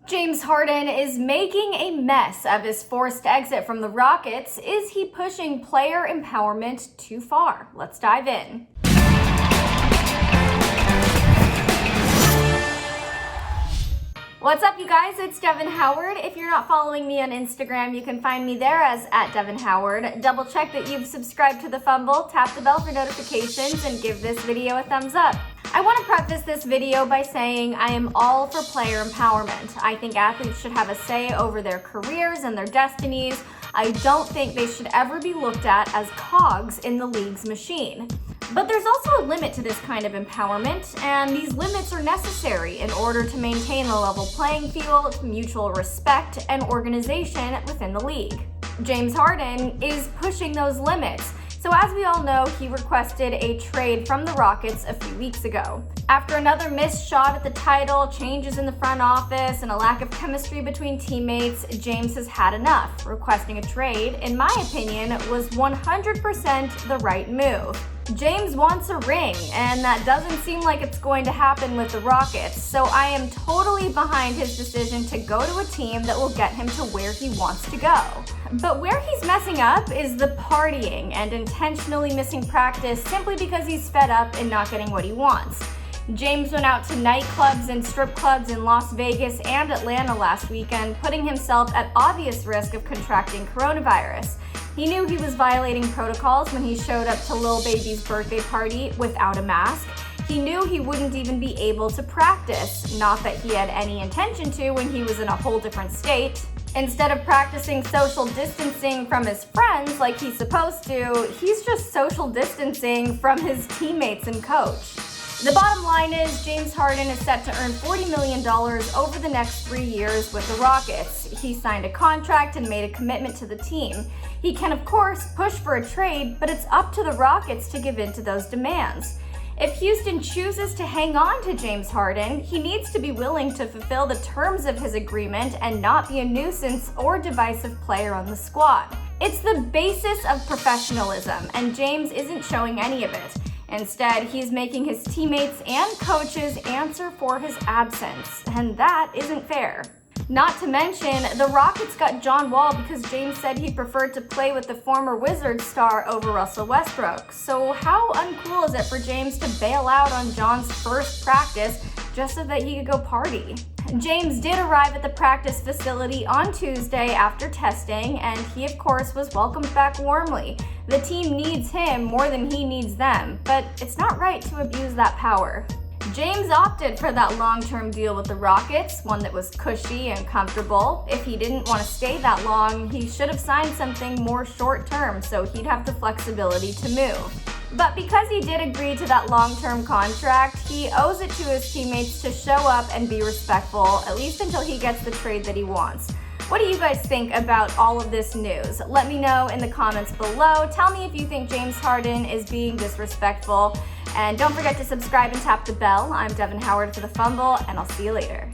James Harden is making a mess of his forced exit from the Rockets. Is he pushing player empowerment too far? Let's dive in. What's up, you guys? It's Devin Howard. If you're not following me on Instagram, you can find me there as @DevinHoward. Double check that you've subscribed to the Fumble, tap the bell for notifications, and give this video a thumbs up. I want to preface this video by saying I am all for player empowerment. I think athletes should have a say over their careers and their destinies. I don't think they should ever be looked at as cogs in the league's machine. But there's also a limit to this kind of empowerment, and these limits are necessary in order to maintain a level playing field, mutual respect, and organization within the league. James Harden is pushing those limits. So as we all know, he requested a trade from the Rockets a few weeks ago. After another missed shot at the title, changes in the front office, and a lack of chemistry between teammates, James has had enough. Requesting a trade, in my opinion, was 100% the right move. James wants a ring, and that doesn't seem like it's going to happen with the Rockets, so I am totally behind his decision to go to a team that will get him to where he wants to go. But where he's messing up is the partying and intentionally missing practice simply because he's fed up and not getting what he wants. James went out to nightclubs and strip clubs in Las Vegas and Atlanta last weekend, putting himself at obvious risk of contracting coronavirus. He knew he was violating protocols when he showed up to Lil Baby's birthday party without a mask. He knew he wouldn't even be able to practice, not that he had any intention to when he was in a whole different state. Instead of practicing social distancing from his friends like he's supposed to, he's just social distancing from his teammates and coach. The bottom line is James Harden is set to earn $40 million over the next 3 years with the Rockets. He signed a contract and made a commitment to the team. He can, of course, push for a trade, but it's up to the Rockets to give in to those demands. If Houston chooses to hang on to James Harden, he needs to be willing to fulfill the terms of his agreement and not be a nuisance or divisive player on the squad. It's the basis of professionalism, and James isn't showing any of it. Instead, he's making his teammates and coaches answer for his absence, and that isn't fair. Not to mention, the Rockets got John Wall because James said he preferred to play with the former Wizards star over Russell Westbrook. So how uncool is it for James to bail out on John's first practice just so that he could go party? James did arrive at the practice facility on Tuesday after testing, and he, of course, was welcomed back warmly. The team needs him more than he needs them, but it's not right to abuse that power. James opted for that long-term deal with the Rockets, one that was cushy and comfortable. If he didn't want to stay that long, he should have signed something more short-term so he'd have the flexibility to move. But because he did agree to that long-term contract, he owes it to his teammates to show up and be respectful, at least until he gets the trade that he wants. What do you guys think about all of this news? Let me know in the comments below. Tell me if you think James Harden is being disrespectful. And don't forget to subscribe and tap the bell. I'm Devin Howard for The Fumble, and I'll see you later.